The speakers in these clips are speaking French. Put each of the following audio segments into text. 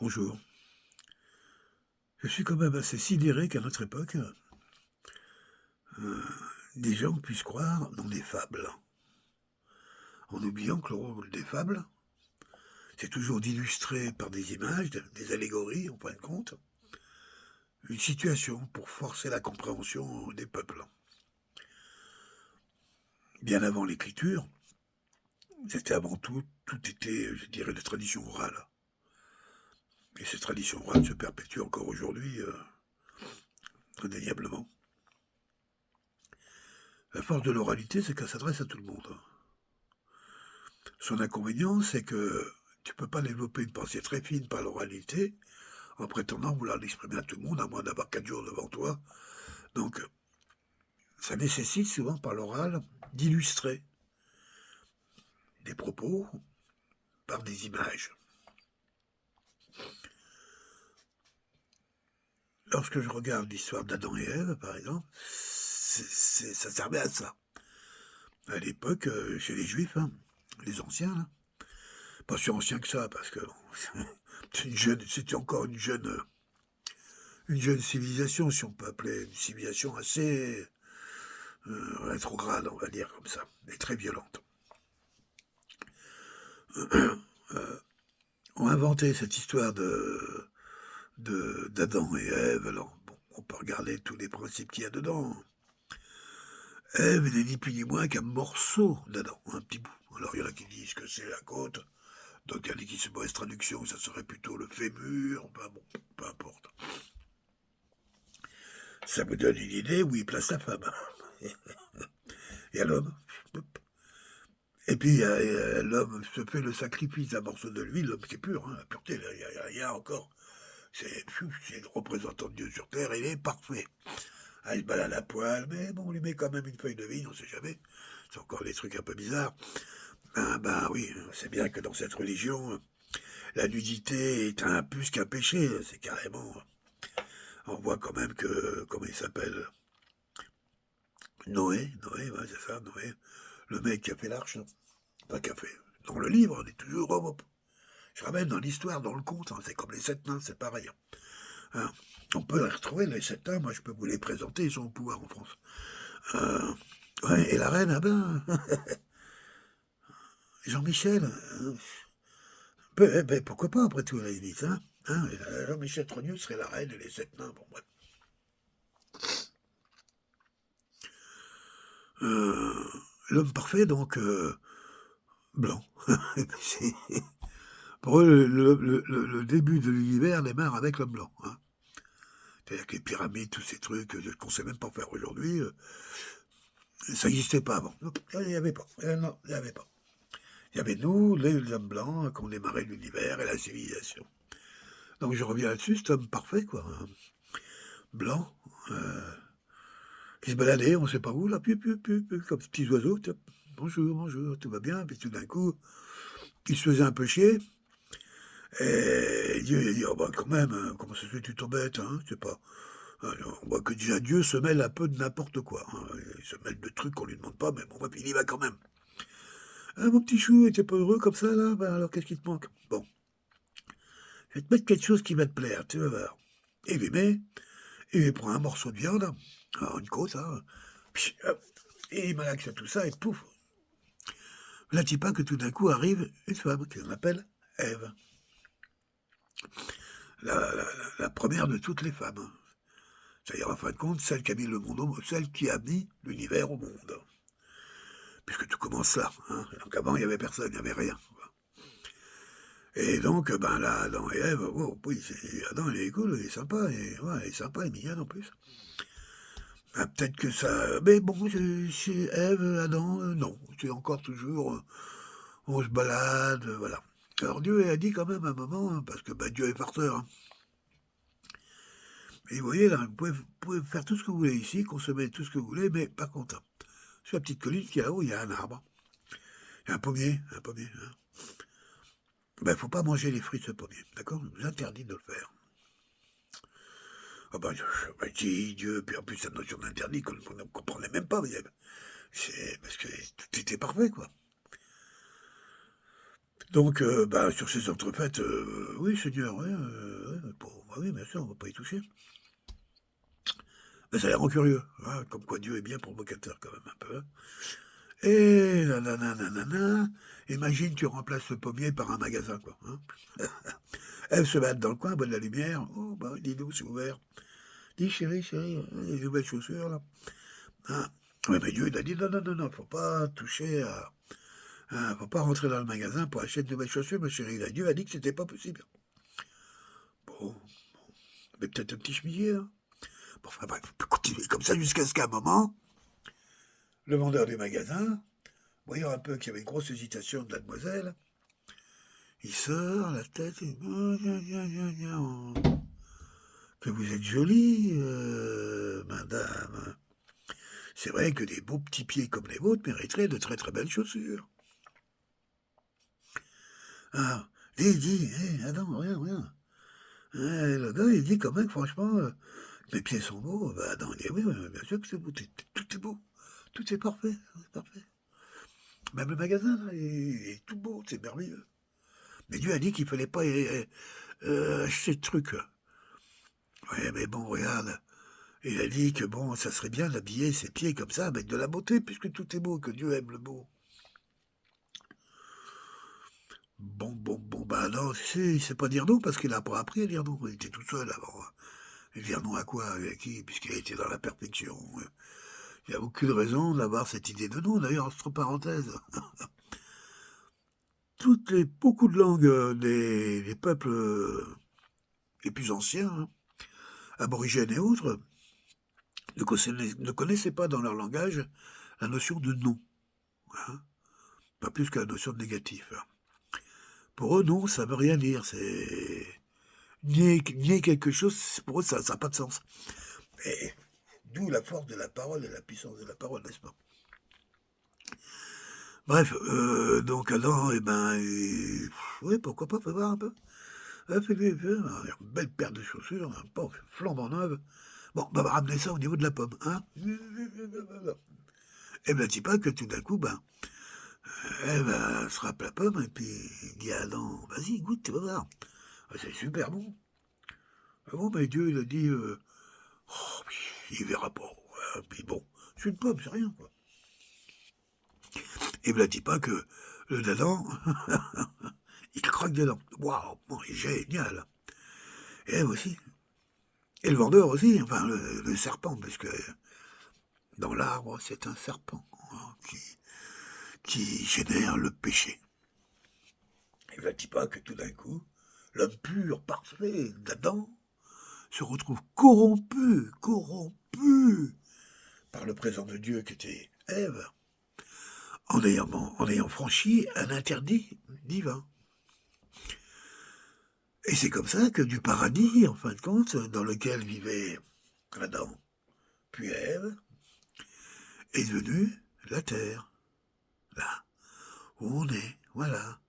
Bonjour. Je suis quand même assez sidéré qu'à notre époque, heu, des gens puissent croire dans des fables, en oubliant que le rôle des fables, c'est toujours d'illustrer par des images, des allégories en fin de compte, une situation pour forcer la compréhension des peuples. Bien avant l'écriture, c'était avant tout était, je dirais, de tradition orale et ces traditions orales se perpétuent encore aujourd'hui, indéniablement. La force de l'oralité, c'est qu'elle s'adresse à tout le monde. Son inconvénient, c'est que tu peux pas développer une pensée très fine par l'oralité en prétendant vouloir l'exprimer à tout le monde, à moins d'avoir 4 jours devant toi. Donc, ça nécessite souvent par l'oral d'illustrer des propos par des images. Lorsque je regarde l'histoire d'Adam et Ève, par exemple, ça servait à ça. À l'époque, chez les Juifs, hein, les anciens, là, pas si anciens que ça, parce que c'était encore une jeune civilisation, si on peut appeler une civilisation assez rétrograde, on va dire comme ça, et très violente. Ont inventé cette histoire d'Adam et Ève. Alors, bon, on peut regarder tous les principes qu'il y a dedans. Ève n'est ni plus ni moins qu'un morceau d'Adam, un petit bout. Alors, il y en a qui disent que c'est la côte, d'autres il y en a qui c'est mauvaise traduction, ça serait plutôt le fémur, ben bon, peu importe. Ça me donne une idée où il place la femme. Et à l'homme. Et puis, l'homme se fait le sacrifice d'un morceau de lui, l'homme c'est pur, hein, la pureté, il n'y a rien encore. C'est le représentant de Dieu sur terre, il est parfait. Ah, il se balade à poil, mais bon, on lui met quand même une feuille de vigne, on sait jamais. C'est encore des trucs un peu bizarres. Ah, bah oui, c'est bien que dans cette religion, la nudité est un plus qu'un péché, c'est carrément. On voit quand même que, comment il s'appelle, Noé, ouais, c'est ça, Noé, le mec qui a fait l'arche, pas qui a fait. Dans le livre, on est toujours. Je ramène dans l'histoire, dans le conte, hein, c'est comme les sept nains, c'est pareil. Hein. On peut les retrouver, les sept nains, moi je peux vous les présenter, ils sont au pouvoir en France. Euh, ouais, et la reine, ah ben, Jean-Michel, ben, pourquoi pas après tout, à la limite, hein, Jean-Michel Trogneux serait la reine et les sept nains, bon bref. Euh, L'homme parfait, donc, blanc. Pour eux, le début de l'univers démarre avec l'homme blanc. Hein. C'est-à-dire que les pyramides, tous ces trucs qu'on ne sait même pas faire aujourd'hui, ça n'existait pas avant. Il n'y avait pas. Non, il n'y avait pas. Il y avait nous, les hommes blancs, qui ont démarré l'univers et la civilisation. Donc je reviens là-dessus, cet homme parfait, quoi. Hein. Blanc, euh, qui se baladait, on ne sait pas où, là, comme des petits oiseaux. Bonjour, bonjour, tout va bien. Puis tout d'un coup, il se faisait un peu chier. Et Dieu il a dit, oh bah quand même, comment ça se fait que tu t'embêtes, hein, je sais pas. Alors, on voit que déjà Dieu se mêle un peu de n'importe quoi. Hein. Il se mêle de trucs qu'on lui demande pas, mais bon, bref, il y va quand même. Ah, mon petit chou, t'es pas heureux comme ça, là? Ben alors, qu'est-ce qui te manque? Bon, je vais te mettre quelque chose qui va te plaire, tu vas voir. Et il lui met, et il prend un morceau de viande, alors une côte, hein, et il malaxe tout ça, et pouf. Là, tu pas que tout d'un coup arrive une femme, qu'on appelle Ève. La première de toutes les femmes. C'est-à-dire, en fin de compte, celle qui a mis le monde celle qui a mis l'univers au monde. Puisque tout commence là. Hein. Donc avant, il n'y avait personne, il n'y avait rien. Et donc, ben là, Adam et Ève, oh, oui, Adam, il est cool, il est sympa, et, ouais, il est sympa, il est mignon en plus. Ah, peut-être que ça. Mais bon, chez Ève, Adam, non. C'est encore toujours. On se balade, voilà. Alors Dieu a dit quand même à un moment, hein, parce que ben, Dieu est farceur. Hein. Et vous voyez, là, vous pouvez faire tout ce que vous voulez ici, consommer tout ce que vous voulez, mais par contre, sur la petite colline qui est là-haut, il y a un arbre. Il y a un pommier, un pommier. Hein. Ben, faut pas manger les fruits de ce pommier, d'accord? Je vous interdis de le faire. Ah ben, Dieu, puis en plus, cette notion d'interdit qu'on ne comprenait même pas, c'est parce que tout était parfait, quoi. Donc, sur ces entrefaites, oui, Seigneur, oui, bon, bah oui, bien sûr, on va pas y toucher. Mais ça les rend curieux, hein, comme quoi Dieu est bien provocateur quand même un peu, hein. Et nanana, nanana, imagine tu remplaces le pommier par un magasin, quoi, hein. Elle se balade dans le coin, boit de la lumière. Oh, bah, dis donc, c'est ouvert. Dis, chérie, chérie, les nouvelles chaussures, là. Ah. Ouais, mais Dieu, il a dit, non, non, non, non, faut pas toucher à... faut pas rentrer dans le magasin pour acheter de nouvelles chaussures, ma chérie. Là, Dieu a dit que c'était pas possible. Bon, mais peut-être un petit chemisier, là. Bon, enfin, bref, on peut continuer comme ça jusqu'à ce qu'à un moment, le vendeur du magasin, voyant un peu qu'il y avait une grosse hésitation de la demoiselle, il sort la tête et... Que vous êtes jolie, madame. C'est vrai que des beaux petits pieds comme les vôtres mériteraient de très très belles chaussures. Ah, dis, attends, rien. Le gars, il dit quand même, franchement, mes pieds sont beaux. Bah, non, il dit, oui, bien sûr que c'est beau, tout est beau. Tout est parfait, c'est parfait. Même le magasin, là, il est tout beau, c'est merveilleux. Mais Dieu a dit qu'il fallait pas acheter de trucs. Ouais, mais bon, regarde. Il a dit que bon, ça serait bien d'habiller ses pieds comme ça, avec de la beauté, puisque tout est beau, que Dieu aime le beau. Bon, bah non, tu sais, il sait pas dire non, parce qu'il a pas appris à dire non. Il était tout seul avant. Et dire non à quoi, avec qui, puisqu'il a été dans la perfection. Il n'y a aucune raison d'avoir cette idée de non. D'ailleurs, entre parenthèses, beaucoup de langues des peuples les plus anciens, hein, aborigènes et autres, ne connaissaient pas dans leur langage la notion de non, hein, pas plus que la notion de négatif. Pour eux, non, ça veut rien dire. C'est nier quelque chose, pour eux, ça n'a pas de sens. Et d'où la force de la parole et la puissance de la parole, n'est-ce pas? Bref, donc Adam, oui, pourquoi pas, faut voir un peu. Une belle paire de chaussures, un pauvre flambant neuve. Bon, bah, ramener ça au niveau de la pomme, hein. Et ben, dis pas que tout d'un coup, elle va se rappe la pomme et puis il dit à Adam, vas-y, goûte, tu vas voir. Ah, c'est super bon. Ah bon, mais Dieu, il a dit, oh, puis il verra pas. Ouais, puis bon, c'est une pomme, c'est rien, quoi. Et me dis pas que le Dadan, il croque dedans. Waouh, bon, génial. Et elle aussi. Et le vendeur aussi, enfin le serpent, parce que dans l'arbre, c'est un serpent, hein, qui génère le péché. Et me dis pas que tout d'un coup, l'homme pur, parfait, d'Adam, se retrouve corrompu par le présent de Dieu qui était Ève, en ayant franchi un interdit divin. Et c'est comme ça que du paradis, en fin de compte, dans lequel vivait Adam, puis Ève, est devenue la terre. Là où on est, voilà.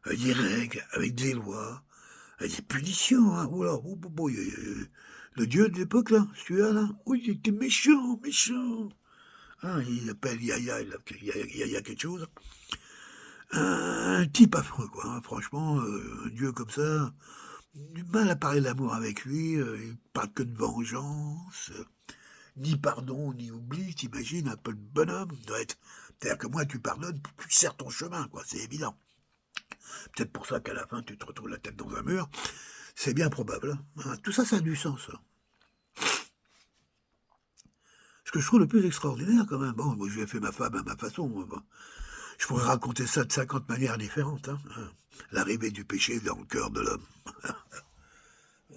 Avec des règles, avec des lois, avec des punitions, hein. Oula, le dieu de l'époque, là, celui-là, là, oui, il était méchant. Hein, il appelle Yaya quelque chose. Un type affreux, quoi, hein. Franchement, un dieu comme ça, du mal à parler d'amour avec lui, il parle que de vengeance, ni pardon, ni oubli, t'imagines, un peu de bonhomme, doit être. C'est-à-dire que moi, tu pardonnes, tu sers ton chemin, quoi, c'est évident. Peut-être pour ça qu'à la fin, tu te retrouves la tête dans un mur, c'est bien probable, hein. Tout ça, ça a du sens, hein. Ce que je trouve le plus extraordinaire, quand même, bon, moi, j'ai fait ma femme à ma façon, bon. Je pourrais raconter ça de 50 manières différentes, hein. L'arrivée du péché dans le cœur de l'homme.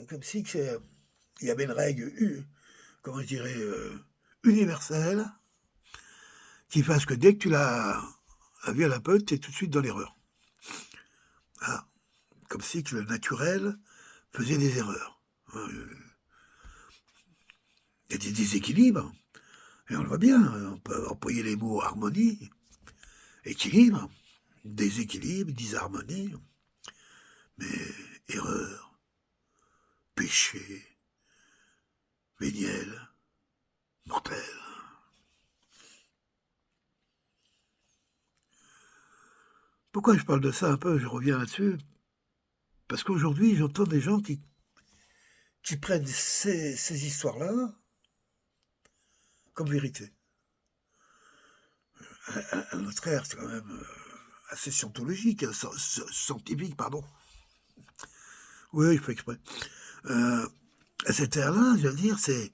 Comme si il y avait une règle, comment je dirais, universelle, qui fasse que dès que tu l'as vu à la pote, tu es tout de suite dans l'erreur. Ah, comme si que le naturel faisait des erreurs. Il y a des déséquilibres, et on le voit bien, on peut employer les mots harmonie, équilibre, déséquilibre, disharmonie, mais erreur, péché, véniel, mortel. Pourquoi je parle de ça un peu, je reviens là-dessus? Parce qu'aujourd'hui, j'entends des gens qui prennent ces histoires-là comme vérité. À notre ère, c'est quand même assez scientologique, scientifique, pardon. Oui, je fais exprès. À cette ère-là, je veux dire, c'est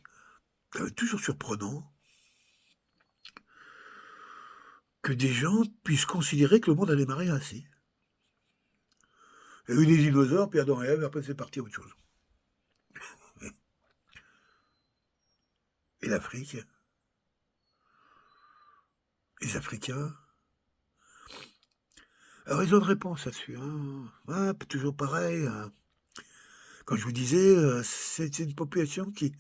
toujours surprenant que des gens puissent considérer que le monde a démarré ainsi. Il y a eu des dinosaures, puis Adam et Ève, après c'est parti à autre chose. Et l'Afrique, les Africains. Alors ils ont une réponse là-dessus. Hein. Ouais, toujours pareil. Hein. Quand je vous disais, c'est une population qui...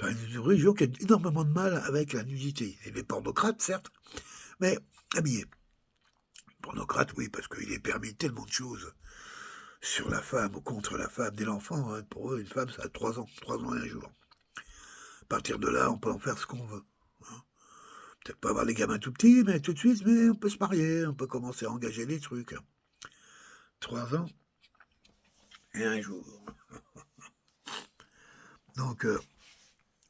Enfin, une religion qui a énormément de mal avec la nudité. Et les pornocrates, certes, mais habillés. Pornocrate, oui, parce qu'il est permis tellement de choses sur la femme ou contre la femme dès l'enfant. Hein. Pour eux, une femme, ça a 3 ans et un jour. À partir de là, on peut en faire ce qu'on veut. Hein. Peut-être pas avoir des gamins tout petits, mais tout de suite, mais on peut se marier, on peut commencer à engager des trucs. 3 ans et un jour. Donc,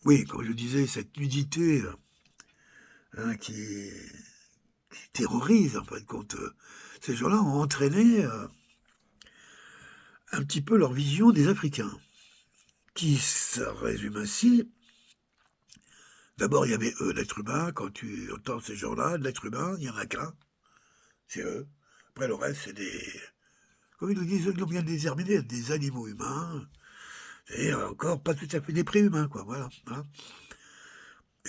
oui, comme je disais, cette nudité hein, qui terrorise, en fin de compte, ces gens-là ont entraîné un petit peu leur vision des Africains, qui se résume ainsi. D'abord, il y avait eux, l'être humain. Quand tu entends ces gens-là, l'être humain, il n'y en a qu'un, c'est eux. Après, le reste, c'est des... Comme ils le disent, ils l'ont bien déterminé, des animaux humains, c'est-à-dire encore pas tout à fait des préhumains, quoi, voilà. Hein.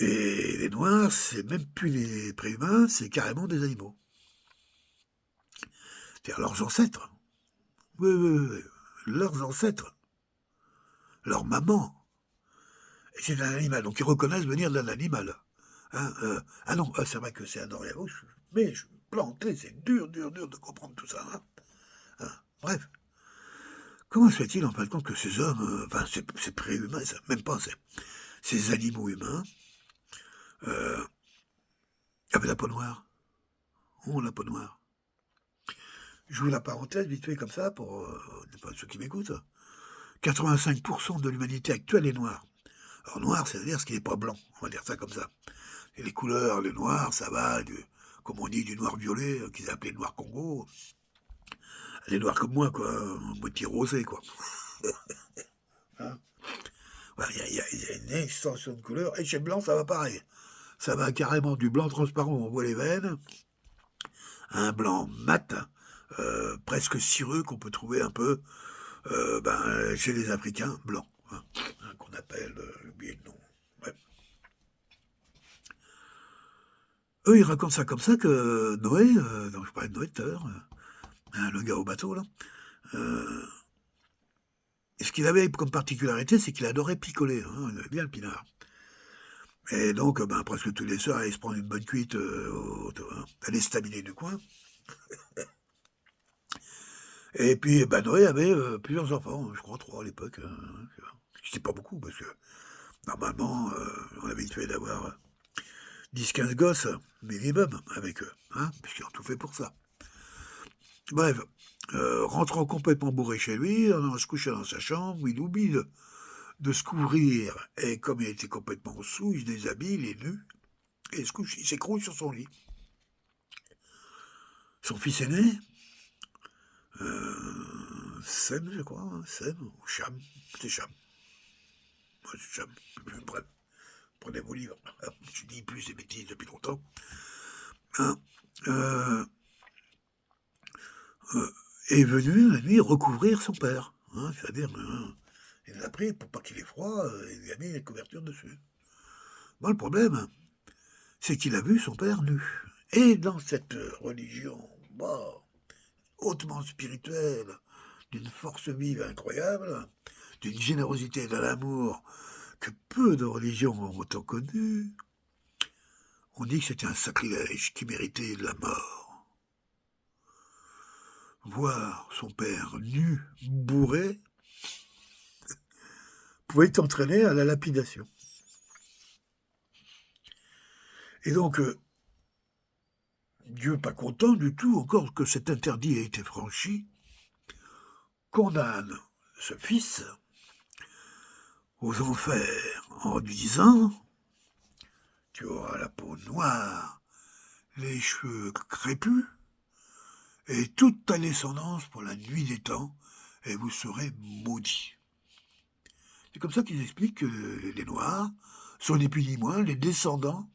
Et les noirs, c'est même plus des préhumains, c'est carrément des animaux. C'est-à-dire leurs ancêtres. Oui, oui, oui, oui. Leurs ancêtres. Leur maman. Et c'est un animal, donc ils reconnaissent venir d'un animal. Hein, ah non, c'est vrai que c'est un oreille rouge, mais je suis planté, c'est dur, dur, dur de comprendre tout ça. Hein. Hein. Bref. Comment se fait-il en fin de compte que ces hommes, enfin ces préhumains, même pas, ces animaux humains, avaient la peau noire, ont la peau noire? J'ouvre la parenthèse vite fait comme ça pour ceux qui m'écoutent. 85% de l'humanité actuelle est noire. Alors noir, c'est-à-dire ce qui n'est pas blanc, on va dire ça comme ça. Et les couleurs, le noir, ça va, comme on dit, du noir violet, qu'ils appelaient noir Congo. Les noirs comme moi, quoi, moitié rosé, quoi. Hein. Il y a une extension de couleurs, et chez le blanc, ça va pareil. Ça va carrément du blanc transparent, on voit les veines, à un blanc mat, presque cireux, qu'on peut trouver un peu chez les Africains blancs, hein, qu'on appelle, j'ai oublié le nom. Ouais. Eux, ils racontent ça comme ça que Noé, donc je parlais de Noé tout à l'heure, le gars au bateau, là, et ce qu'il avait comme particularité, c'est qu'il adorait picoler, hein, il aimait bien le pinard. Et donc, presque tous les soirs, il se prend une bonne cuite à l'estaminet du coin. Et puis, Noé avait plusieurs enfants, je crois 3 à l'époque. C'était pas beaucoup, parce que normalement, on avait fait d'avoir 10-15 gosses minimum avec eux, hein, puisqu'ils ont tout fait pour ça. Bref, rentrant complètement bourré chez lui, on se couchait dans sa chambre, il oublie de se couvrir, et comme il était complètement sous, il se déshabille, il est nu, et il s'écroule sur son lit. Son fils aîné, Sem, je crois, hein, Sem, ou Cham, c'est Cham. Ouais, c'est Cham, bref, prenez vos livres, je dis plus des bêtises depuis longtemps. Hein, est venu la nuit recouvrir son père, hein, c'est-à-dire, il l'a pris pour pas qu'il ait froid, il lui a mis la couverture dessus. Bon, le problème, c'est qu'il a vu son père nu. Et dans cette religion hautement spirituelle, d'une force vive incroyable, d'une générosité et d'un amour que peu de religions ont autant connu, on dit que c'était un sacrilège qui méritait la mort. Voir son père nu, bourré, pouvait entraîner à la lapidation. Et donc, Dieu, pas content du tout encore que cet interdit ait été franchi, condamne ce fils aux enfers en lui disant « Tu auras la peau noire, les cheveux crépus, et toute ta descendance pour la nuit des temps, et vous serez maudits. » C'est comme ça qu'ils expliquent que les Noirs sont ni plus ni moins les descendants.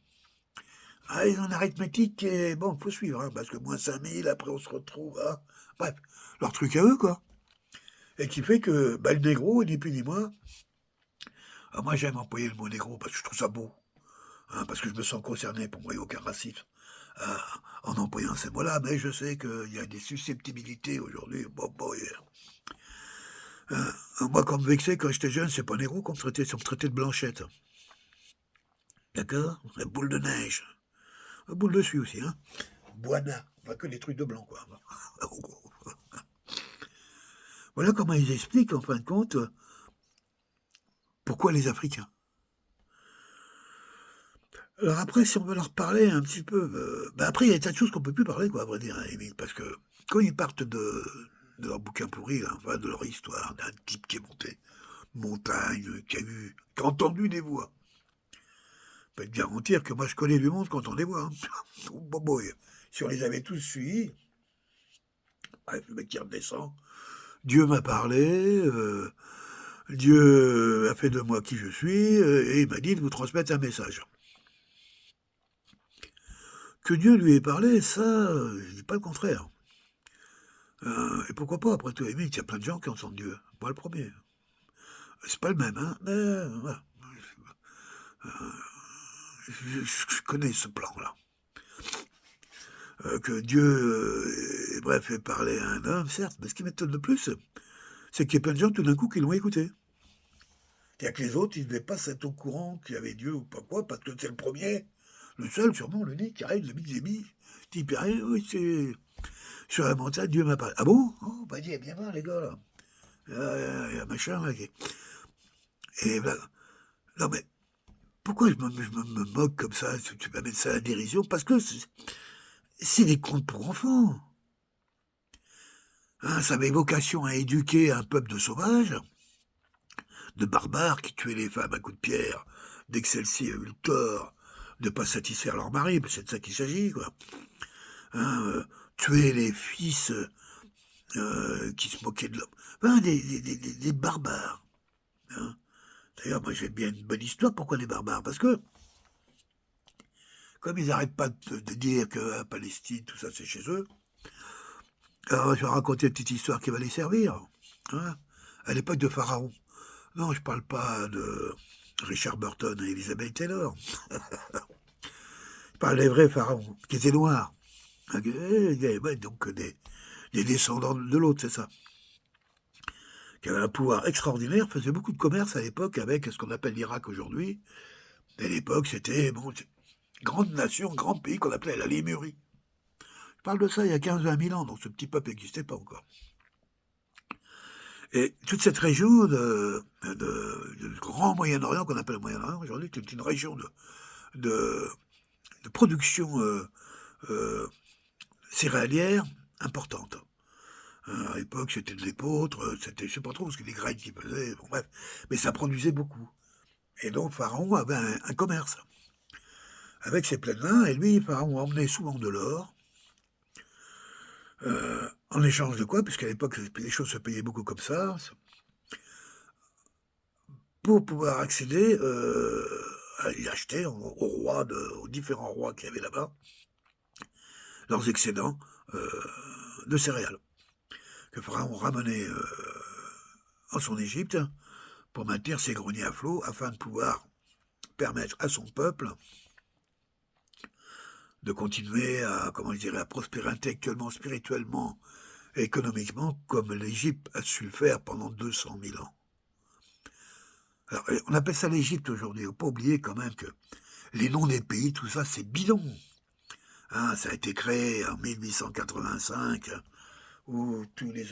Ah, ils ont une arithmétique et bon, faut suivre, hein, parce que moins 5000, après on se retrouve à... Bref, leur truc à eux, quoi. Et qui fait que le négro, ni plus ni moins... Ah, moi j'aime employer le mot négro parce que je trouve ça beau. Hein, parce que je me sens concerné, pour moi il n'y a aucun racisme en employant ces mots-là, mais je sais qu'il y a des susceptibilités aujourd'hui. Moi, quand me vexait, quand j'étais jeune, c'est pas négro qu'on me traitait, on me traitait de blanchette. D'accord? La boule de neige. La boule de suie aussi, hein? Boana. Pas que les trucs de blanc, quoi. Voilà comment ils expliquent, en fin de compte, pourquoi les Africains. Alors après, si on veut leur parler un petit peu... après, il y a des tas de choses qu'on peut plus parler, quoi, à vrai dire, Émile, parce que quand ils partent de leur bouquin pourri, là, enfin, de leur histoire, d'un type qui est monté montagne, qui a entendu des voix. Je peux te garantir que moi, je connais du monde qui entend des voix. Hein. Si on les avait tous suivis, bref, le mec qui redescend, Dieu m'a parlé, Dieu a fait de moi qui je suis, et il m'a dit de vous transmettre un message. Que Dieu lui ait parlé, ça, je dis pas le contraire. Et pourquoi pas, après tout, il y a plein de gens qui entendent Dieu. Moi le premier. C'est pas le même, hein, mais voilà. Je connais ce plan-là. Que Dieu, bref, ait parlé à un homme, certes, mais ce qui m'étonne le plus, c'est qu'il y a plein de gens tout d'un coup qui l'ont écouté. C'est-à-dire que les autres, ils ne devaient pas être au courant qu'il y avait Dieu ou pas quoi, parce que c'est le premier, le seul, sûrement, l'unique, qui arrive, le midi, type, oui, c'est sur la montagne, Dieu m'a parlé. Ah bon? Oh, bah, dis, bien voir, les gars, là. Il y a machin, là. Et voilà. Non, mais pourquoi je me moque comme ça? Tu vas mettre ça à la dérision? Parce que c'est des contes pour enfants. Hein, ça avait vocation à éduquer un peuple de sauvages, de barbares qui tuaient les femmes à coups de pierre, dès que celles-ci avaient eu le tort de ne pas satisfaire leur mari, c'est de ça qu'il s'agit, quoi. Hein, tuer les fils qui se moquaient de l'homme. Enfin, des barbares. Hein. D'ailleurs, moi j'ai bien une bonne histoire. Pourquoi les barbares? Parce que, comme ils n'arrêtent pas de dire que la Palestine, tout ça c'est chez eux, alors je vais raconter une petite histoire qui va les servir. Hein. À l'époque de Pharaon. Non, je parle pas de Richard Burton et Elizabeth Taylor. Je parle des vrais pharaons, qui étaient noirs. Ouais, donc des descendants de l'autre, c'est ça. Qui avaient un pouvoir extraordinaire, faisaient beaucoup de commerce à l'époque avec ce qu'on appelle l'Irak aujourd'hui. À l'époque, c'était une grande nation, grand pays qu'on appelait la Lémurie. Je parle de ça il y a 15-20 000 ans, donc ce petit peuple n'existait pas encore. Et toute cette région de grand Moyen-Orient, qu'on appelle le Moyen-Orient aujourd'hui, c'est une région de production céréalière importante. À l'époque, c'était de l'épeautre, c'était, je sais pas trop, parce que les graines qu'ils faisaient, bon bref, mais ça produisait beaucoup. Et donc, Pharaon avait un commerce avec ses plaines-mains, et lui, Pharaon emmenait souvent de l'or, en échange de quoi, puisqu'à l'époque, les choses se payaient beaucoup comme ça, pour pouvoir accéder à y acheter aux différents rois qu'il y avait là-bas, leurs excédents de céréales, que Pharaon ramenait en son Égypte pour maintenir ses greniers à flot, afin de pouvoir permettre à son peuple de continuer à, à prospérer intellectuellement, spirituellement et économiquement, comme l'Égypte a su le faire pendant 200 000 ans. Alors, on appelle ça l'Égypte aujourd'hui. Il ne faut pas oublier quand même que les noms des pays, tout ça, c'est bidon. Hein, ça a été créé en 1885, où tous les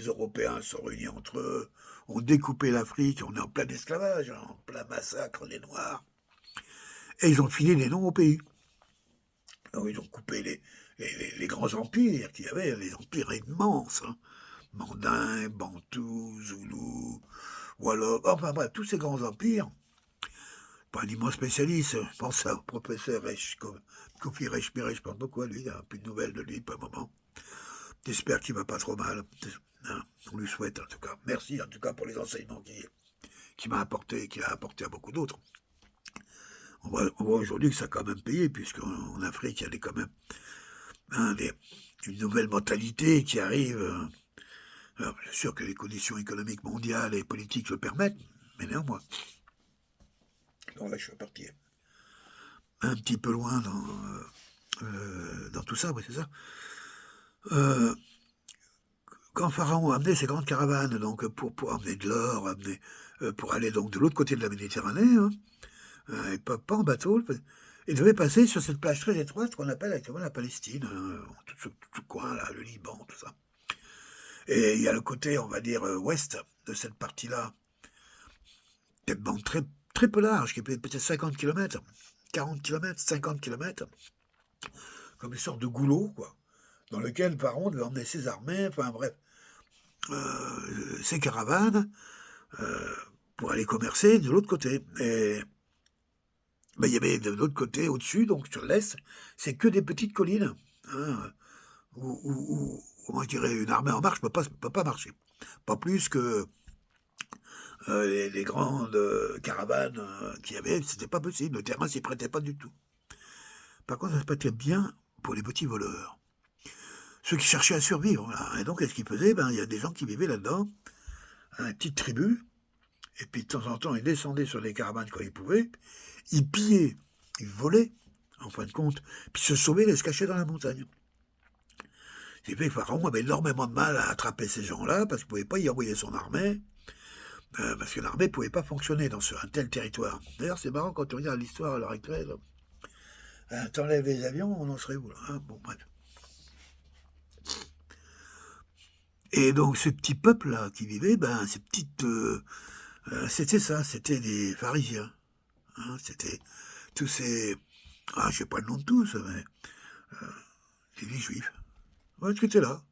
Européens sont réunis entre eux, ont découpé l'Afrique, on est en plein esclavage, hein, en plein massacre des Noirs, et ils ont filé les noms aux pays. Alors, ils ont coupé les grands empires qu'il y avait, les empires immenses, hein. Mandin, Bantou, Zoulou, Wallop, enfin bref, tous ces grands empires. Pas un immense spécialiste, je pense au professeur Kofi Reshmire, je pense beaucoup à lui, il n'y a plus de nouvelles de lui pour le moment. J'espère qu'il va pas trop mal. Hein, on lui souhaite en tout cas. Merci en tout cas pour les enseignements qu'il m'a apporté et qu'il a apporté à beaucoup d'autres. On voit aujourd'hui que ça a quand même payé, puisqu'en Afrique, il y a quand même une nouvelle mentalité qui arrive. Alors, bien sûr que les conditions économiques mondiales et politiques le permettent, mais néanmoins. Donc là, je suis parti un petit peu loin dans tout ça, oui, c'est ça. Quand Pharaon a amené ses grandes caravanes, donc pour amener de l'or, pour aller donc de l'autre côté de la Méditerranée, et pas en bateau, il devait passer sur cette plage très étroite qu'on appelle actuellement la Palestine, tout ce coin-là, le Liban, tout ça. Et il y a le côté, on va dire, ouest de cette partie-là, cette bande très, très peu large, qui peut être peut-être 50 km, 40 km, 50 km, comme une sorte de goulot, quoi, dans lequel Pharaon devait emmener ses armées, enfin bref, ses caravanes, pour aller commercer de l'autre côté. Et ben, il y avait de l'autre côté, au-dessus, donc sur l'est, c'est que des petites collines, hein, où comment dirais, une armée en marche ne peut pas marcher. Pas plus que les grandes caravanes qu'il y avait, c'était pas possible, le terrain s'y prêtait pas du tout. Par contre, ça se prêtait bien pour les petits voleurs. Ceux qui cherchaient à survivre, voilà. Et donc, qu'est-ce qu'ils faisaient? Ben, il y a des gens qui vivaient là-dedans, une petite tribu, et puis de temps en temps, ils descendaient sur les caravanes quand ils pouvaient, ils pillaient, ils volaient, en fin de compte, puis se sauvaient et se cachaient dans la montagne. Ce qui fait que Pharaon avait énormément de mal à attraper ces gens-là, parce qu'il ne pouvait pas y envoyer son armée, parce que l'armée ne pouvait pas fonctionner sur un tel territoire. D'ailleurs, c'est marrant quand on regarde l'histoire à l'heure actuelle. T'enlèves les avions, on en serait où là, hein? Bon, bref. Et donc, ce petit peuple-là qui vivait, ben, ces petites... c'était ça, c'était des pharisiens. Hein, c'était tous ces... Ah, je sais pas le nom de tous, mais... c'est des juifs. Voilà, qui étaient là.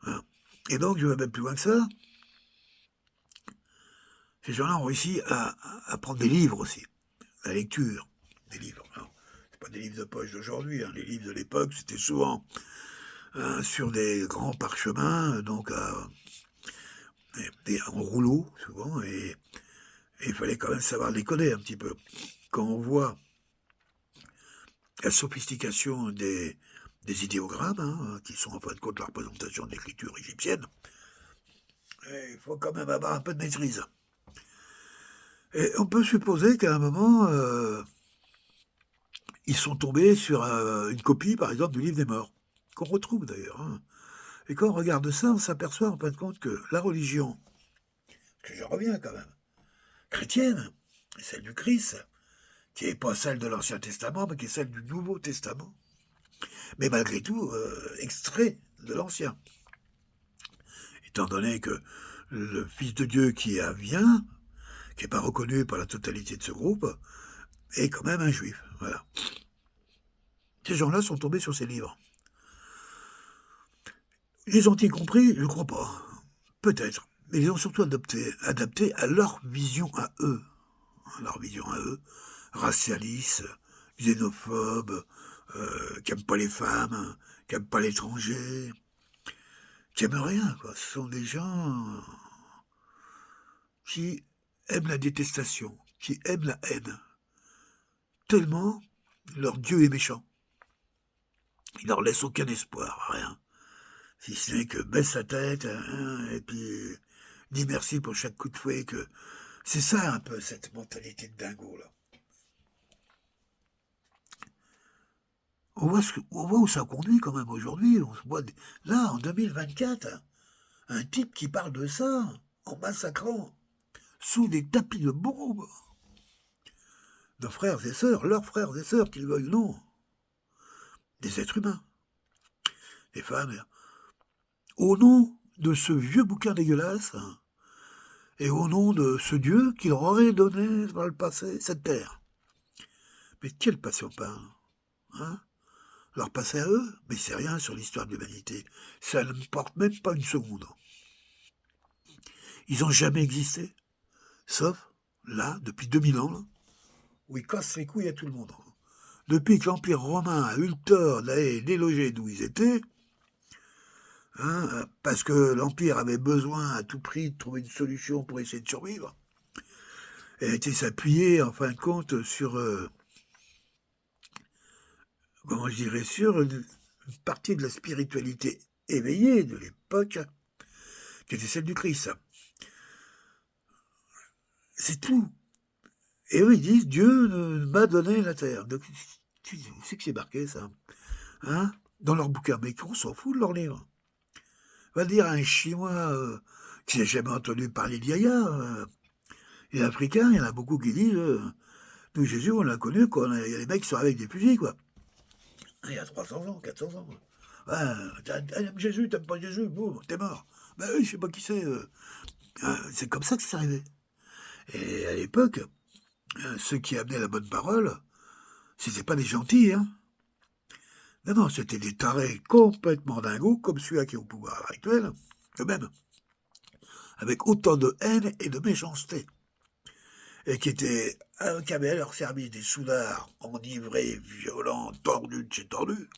Hein. Et donc, je vais même plus loin que ça. Ces gens-là ont réussi à prendre des livres aussi. La lecture, des livres. C'est pas des livres de poche d'aujourd'hui. Hein. Les livres de l'époque, c'était souvent sur des grands parchemins, donc en rouleau, souvent, et il fallait quand même savoir les coder un petit peu. Quand on voit la sophistication des idéogrammes, qui sont en fin de compte la représentation de l'écriture égyptienne, il faut quand même avoir un peu de maîtrise. Et on peut supposer qu'à un moment, ils sont tombés sur une copie, par exemple, du livre des morts, qu'on retrouve d'ailleurs. Hein. Et quand on regarde ça, on s'aperçoit en fin de compte que la religion, que je reviens quand même, chrétienne, celle du Christ, qui n'est pas celle de l'Ancien Testament, mais qui est celle du Nouveau Testament, mais malgré tout extrait de l'Ancien. Étant donné que le Fils de Dieu qui vient, qui n'est pas reconnu par la totalité de ce groupe, est quand même un juif. Voilà. Ces gens-là sont tombés sur ces livres. Les ont-ils compris? Je ne crois pas. Peut-être. Mais ils ont surtout adapté à leur vision à eux. Leur vision à eux. Racialiste, xénophobe, qui n'aiment pas les femmes, qui n'aiment pas l'étranger, qui n'aiment rien, quoi. Ce sont des gens qui aiment la détestation, qui aiment la haine. Tellement leur Dieu est méchant. Il leur laisse aucun espoir, rien. Si ce n'est que baisse la tête, et puis dis merci pour chaque coup de fouet. C'est ça un peu, cette mentalité de dingo, là. On voit où ça conduit quand même aujourd'hui. On se voit là, en 2024, un type qui parle de ça, en massacrant, sous des tapis de bombes, nos frères et sœurs, leurs frères et sœurs, qu'ils veuillent ou non, des êtres humains, des femmes, au nom de ce vieux bouquin dégueulasse, et au nom de ce Dieu qui leur aurait donné dans le passé cette terre. Mais quel passé on parle, hein? leur passé à eux, mais c'est rien sur l'histoire de l'humanité. Ça ne me porte même pas une seconde. Ils n'ont jamais existé, sauf là, depuis 2000 ans, là, où ils cassent les couilles à tout le monde. Depuis que l'Empire romain a eu le tort d'aller déloger d'où ils étaient, parce que l'Empire avait besoin à tout prix de trouver une solution pour essayer de survivre, et a été s'appuyer, en fin de compte, sur, comment je dirais, sur une partie de la spiritualité éveillée de l'époque, qui était celle du Christ. C'est tout. Et eux, ils disent, Dieu m'a donné la terre. Donc, c'est que c'est marqué, ça. Dans leur bouquin. Mais qu'on s'en fout de leur livre. Va dire à un Chinois qui n'a jamais entendu parler d'Yaya, et Africains, il y en a beaucoup qui disent, nous, Jésus, on l'a connu, quoi. Il y a des mecs qui sont avec des fusils, quoi. Il y a 300 ans, 400 ans. T'aimes Jésus, t'aimes pas Jésus, boum, t'es mort. Ben oui, je sais pas qui c'est. C'est comme ça que c'est arrivé. Et à l'époque, ceux qui amenaient la bonne parole, c'était pas des gentils, hein. Non, c'était des tarés complètement dingos, comme celui-là qui est au pouvoir actuel, eux-mêmes, avec autant de haine et de méchanceté, et qui avaient à leur service des soudards enivrés, violents, tordus de chez tordus.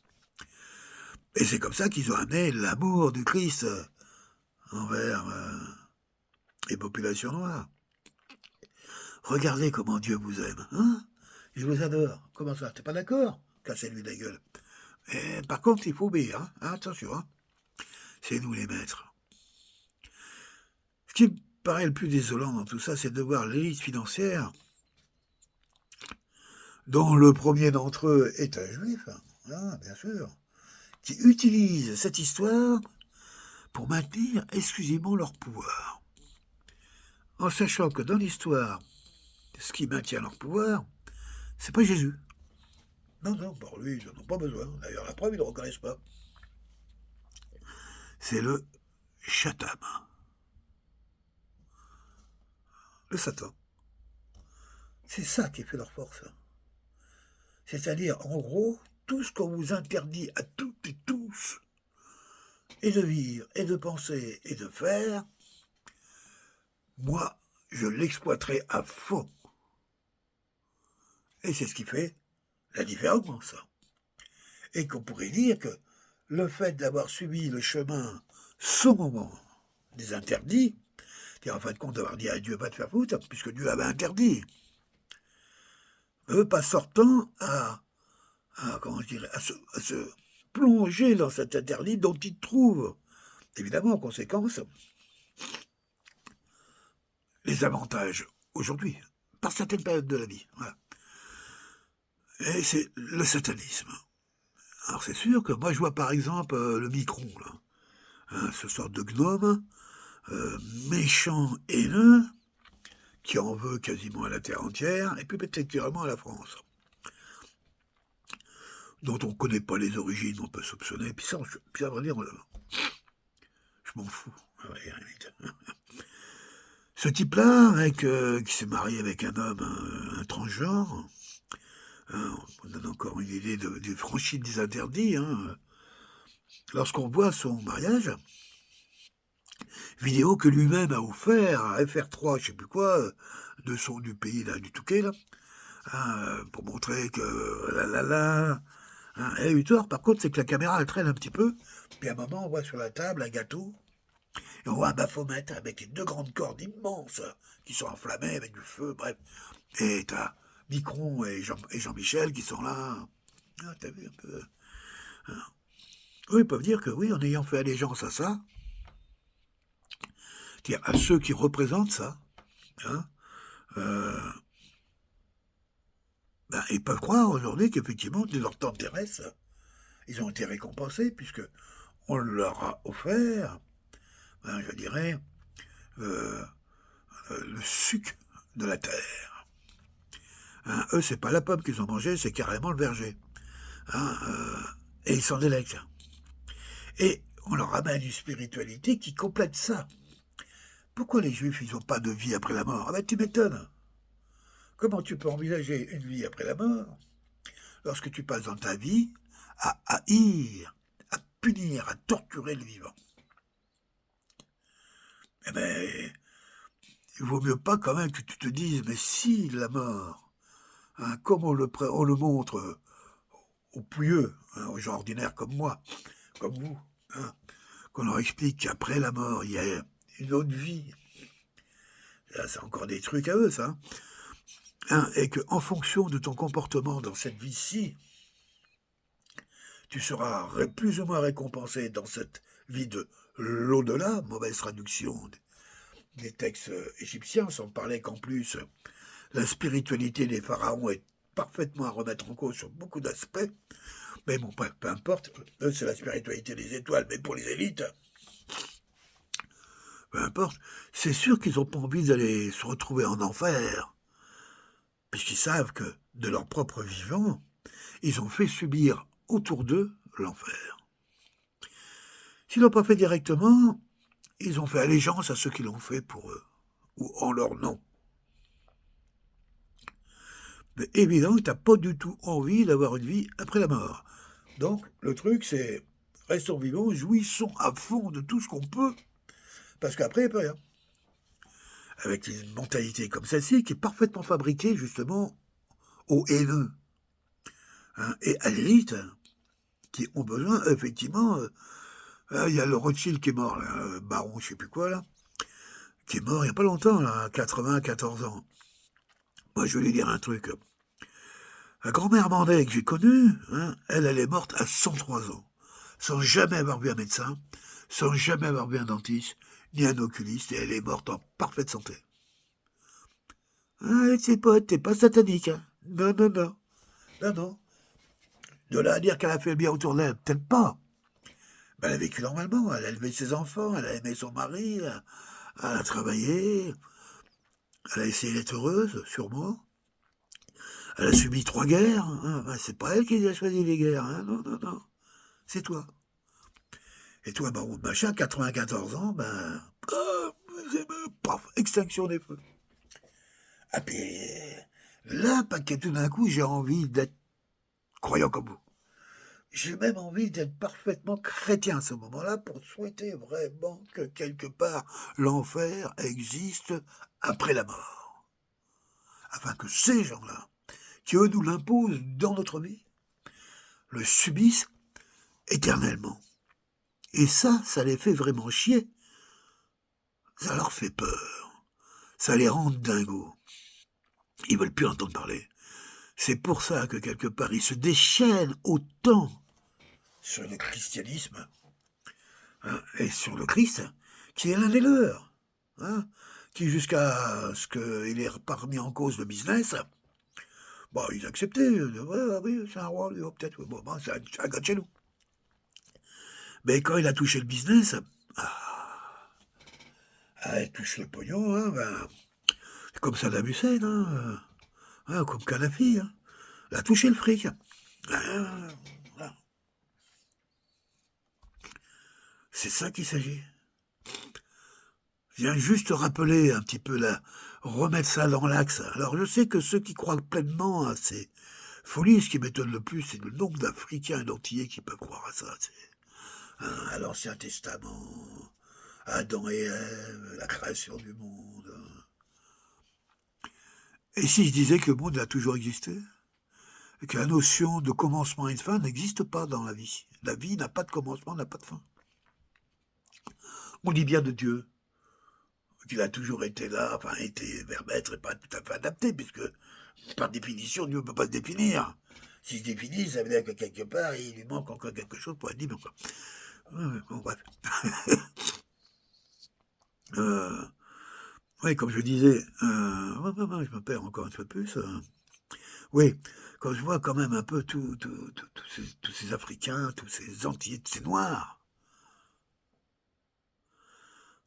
Et c'est comme ça qu'ils ont amené l'amour du Christ envers les populations noires. Regardez comment Dieu vous aime, hein? Il vous adore. Comment ça? T'es pas d'accord? Cassez-lui la gueule. Et par contre, il faut obéir, hein? Attention, hein? C'est nous les maîtres. Ce qui me paraît le plus désolant dans tout ça, c'est de voir l'élite financière, dont le premier d'entre eux est un juif, bien sûr, qui utilise cette histoire pour maintenir exclusivement leur pouvoir. En sachant que dans l'histoire, ce qui maintient leur pouvoir, c'est pas Jésus. Non, pour lui, ils n'en ont pas besoin. D'ailleurs, la preuve, ils ne le reconnaissent pas. C'est le Chatham. Le Satan. C'est ça qui fait leur force. C'est-à-dire, en gros, tout ce qu'on vous interdit à toutes et tous, et de vivre, et de penser, et de faire, moi, je l'exploiterai à fond. Et c'est ce qui fait la différence. Et qu'on pourrait dire que le fait d'avoir suivi le chemin sans moment des interdits, et en fin de compte d'avoir dit à Dieu, va te faire foutre, puisque Dieu avait interdit, pas sortant comment je dirais, à se plonger dans cet interdit dont il trouve, évidemment, en conséquence, les avantages aujourd'hui, par certaines périodes de la vie. Voilà. Et c'est le satanisme. Alors c'est sûr que moi je vois par exemple le Micron, là, ce sort de gnome, méchant, haineux, qui en veut quasiment à la terre entière, et puis particulièrement à la France, dont on ne connaît pas les origines, on peut soupçonner, puis ça, à vrai dire, je m'en fous. Ce type-là, qui s'est marié avec un homme, un transgenre, on donne encore une idée du franchis des interdits, lorsqu'on voit son mariage, vidéo que lui-même a offert à FR3, je sais plus quoi, du pays là, du Touquet, là, pour montrer que elle a eu tort. Par contre, c'est que la caméra elle traîne un petit peu, puis à un moment on voit sur la table un gâteau, et on voit un baphomet avec deux grandes cordes immenses qui sont enflammées avec du feu, bref. Et t'as Micron et Jean-Michel qui sont là. T'as vu un peu. Eux, ils peuvent dire que oui, en ayant fait allégeance à ça, à ceux qui représentent ça, ils peuvent croire aujourd'hui qu'effectivement, de leur temps terrestre, ils ont été récompensés puisque on leur a offert, je dirais, le sucre de la terre. Eux, c'est pas la pomme qu'ils ont mangée, c'est carrément le verger. Et ils s'en délectent. Et on leur ramène une spiritualité qui complète ça. Pourquoi les Juifs, ils n'ont pas de vie après la mort? Tu m'étonnes. Comment tu peux envisager une vie après la mort lorsque tu passes dans ta vie à haïr, à punir, à torturer le vivant. Eh bien, il vaut mieux pas quand même que tu te dises, mais si la mort, hein, comme on le montre aux pouilleux, hein, aux gens ordinaires comme moi, comme vous, hein, qu'on leur explique qu'après la mort, il y a une autre vie. Là, c'est encore des trucs à eux, ça. Hein, et qu'en fonction de ton comportement dans cette vie-ci, tu seras plus ou moins récompensé dans cette vie de l'au-delà, mauvaise traduction des textes égyptiens, sans parler qu'en plus, la spiritualité des pharaons est parfaitement à remettre en cause sur beaucoup d'aspects. Mais bon, peu importe, eux, c'est la spiritualité des étoiles, mais pour les élites, peu importe, c'est sûr qu'ils n'ont pas envie d'aller se retrouver en enfer, puisqu'ils savent que, de leur propre vivant, ils ont fait subir autour d'eux l'enfer. S'ils l'ont pas fait directement, ils ont fait allégeance à ceux qui l'ont fait pour eux, ou en leur nom. Mais évidemment, tu n'as pas du tout envie d'avoir une vie après la mort. Donc, le truc, c'est restons vivants, jouissons à fond de tout ce qu'on peut, parce qu'après, il n'y a plus rien. Avec une mentalité comme celle-ci, qui est parfaitement fabriquée, justement, aux haineux, hein, et à l'élite, qui ont besoin, effectivement, il y a le Rothschild qui est mort, là, baron, je sais plus quoi, là, qui est mort il n'y a pas longtemps, là, à 94 ans. Moi, je vais lui dire un truc. La grand-mère Mandé que j'ai connue, hein, elle est morte à 103 ans, sans jamais avoir vu un médecin, sans jamais avoir vu un dentiste, ni un oculiste, et elle est morte en parfaite santé. Ah, t'es pas satanique, hein. Non, non, non. Non, non. De là à dire qu'elle a fait le bien autour d'elle, peut-être pas. Mais elle a vécu normalement, elle a élevé ses enfants, elle a aimé son mari, elle a travaillé, elle a essayé d'être heureuse, sûrement. Elle a subi 3 guerres, hein. Ben, c'est pas elle qui a choisi les guerres, hein. Non, non, non. C'est toi. Et toi, baron de machin, 94 ans, ben, paf, extinction des feux. Ah, puis là, paquet, tout d'un coup, j'ai envie d'être croyant comme vous. J'ai même envie d'être parfaitement chrétien à ce moment-là pour souhaiter vraiment que quelque part l'enfer existe après la mort. Afin que ces gens-là, qui eux nous l'imposent dans notre vie, le subissent éternellement. Et ça les fait vraiment chier. Ça leur fait peur. Ça les rend dingos. Ils veulent plus entendre parler. C'est pour ça que quelque part ils se déchaînent autant sur le christianisme, hein, et sur le Christ, qui est l'un des leurs, hein, qui jusqu'à ce qu'il ait pas remis en cause le business, bon, ils acceptaient, ouais, oui, c'est un roi, peut-être, bon, c'est un gars de chez nous. Mais quand il a touché le business, il touche le pognon, hein, ben, c'est comme Saddam Hussein, hein, comme Kadhafi, hein, il a touché le fric. Voilà. C'est ça qu'il s'agit. Je viens juste rappeler un petit peu remettre ça dans l'axe. Alors je sais que ceux qui croient pleinement à ces folies, ce qui m'étonne le plus, c'est le nombre d'Africains et d'Antillais qui peuvent croire à ça. Hein, à l'Ancien Testament, à Adam et Ève, la création du monde. Et si je disais que le monde a toujours existé, et que la notion de commencement et de fin n'existe pas dans la vie. La vie n'a pas de commencement, n'a pas de fin. On dit bien de Dieu qu'il a toujours été là, enfin été vermètre et pas tout à fait adapté, puisque par définition, Dieu ne peut pas se définir. S'il se définit, ça veut dire que quelque part, il lui manque encore quelque chose pour être dit, mais quoi. Bon, bref. Oui, comme je disais, je me perds encore un peu plus. Oui, quand je vois quand même un peu tous ces Africains, tous ces Antillais, tous ces Noirs,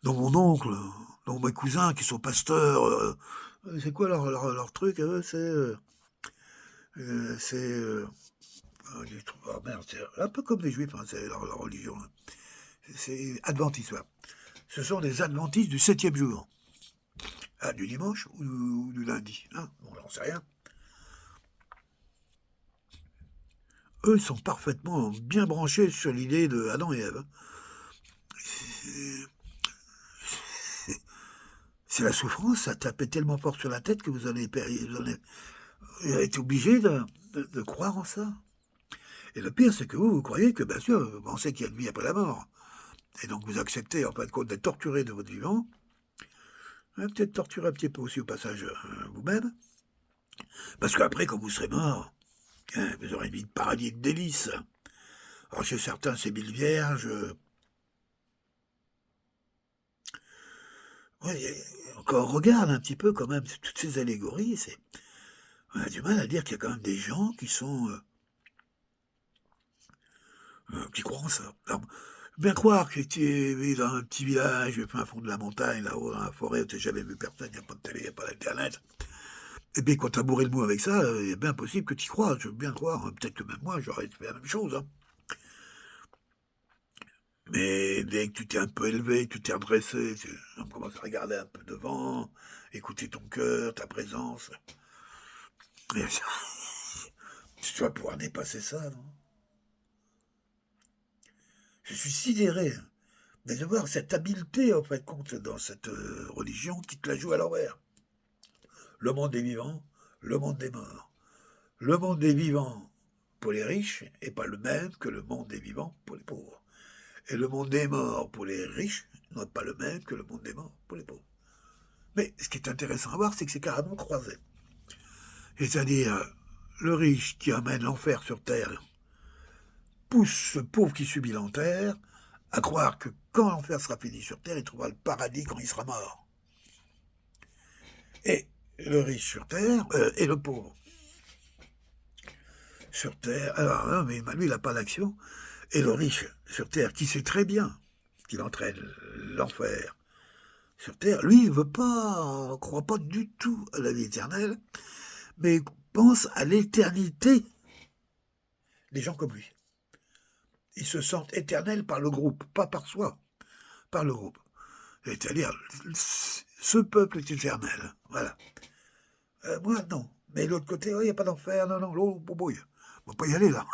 dont mon oncle, dont mes cousins qui sont pasteurs, c'est quoi leur truc à eux? Merde, c'est un peu comme les Juifs, hein, c'est leur religion. Hein. C'est adventiste, ouais. Ce sont des adventistes du 7e jour. Ah, du dimanche ou du lundi, hein, on n'en sait rien. eux sont parfaitement bien branchés sur l'idée de Adam et Ève. C'est la souffrance, ça tapait tellement fort sur la tête que vous en avez été obligé de croire en ça. Et le pire, c'est que vous croyez que, bien sûr, vous pensez qu'il y a une vie après la mort. Et donc vous acceptez, en fin de compte, d'être torturé de votre vivant. Peut-être torturer un petit peu aussi au passage vous-même. Parce qu'après, quand vous serez mort, vous aurez une vie de paradis de délices. Alors chez certains, c'est mille vierges. Quand on regarde un petit peu quand même toutes ces allégories, on a du mal à dire qu'il y a quand même des gens qui sont... qui croient en ça. Alors, bien croire que tu es dans un petit village, au fin fond de la montagne, là-haut dans la forêt, où tu n'as jamais vu personne, il n'y a pas de télé, il n'y a pas d'internet. Et bien quand tu as bourré le mot avec ça, il est bien possible que tu y crois, je veux bien croire. Peut-être que même moi, j'aurais fait la même chose. Hein. Mais dès que tu t'es un peu élevé, tu t'es redressé, on commence à regarder un peu devant, écouter ton cœur, ta présence. Et tu vas pouvoir dépasser ça, non? Je suis sidéré de voir cette habileté, en fait, compte dans cette religion qui te la joue à l'envers. Le monde des vivants, le monde des morts. Le monde des vivants pour les riches n'est pas le même que le monde des vivants pour les pauvres. Et le monde des morts pour les riches n'est pas le même que le monde des morts pour les pauvres. Mais ce qui est intéressant à voir, c'est que c'est carrément croisé. C'est-à-dire, le riche qui amène l'enfer sur Terre pousse ce pauvre qui subit l'enfer à croire que quand l'enfer sera fini sur Terre, il trouvera le paradis quand il sera mort. Et le riche sur Terre, et le pauvre sur Terre, alors non, mais lui, il n'a pas d'action, et le riche sur Terre, qui sait très bien qu'il entraîne l'enfer sur Terre, lui, il ne croit pas du tout à la vie éternelle, mais pense à l'éternité des gens comme lui. Ils se sentent éternels par le groupe, pas par soi, par le groupe. C'est-à-dire, ce peuple est éternel, voilà. Moi, non. Mais de l'autre côté, il n'y a pas d'enfer, non, l'eau, bouille. On va pas y aller, là.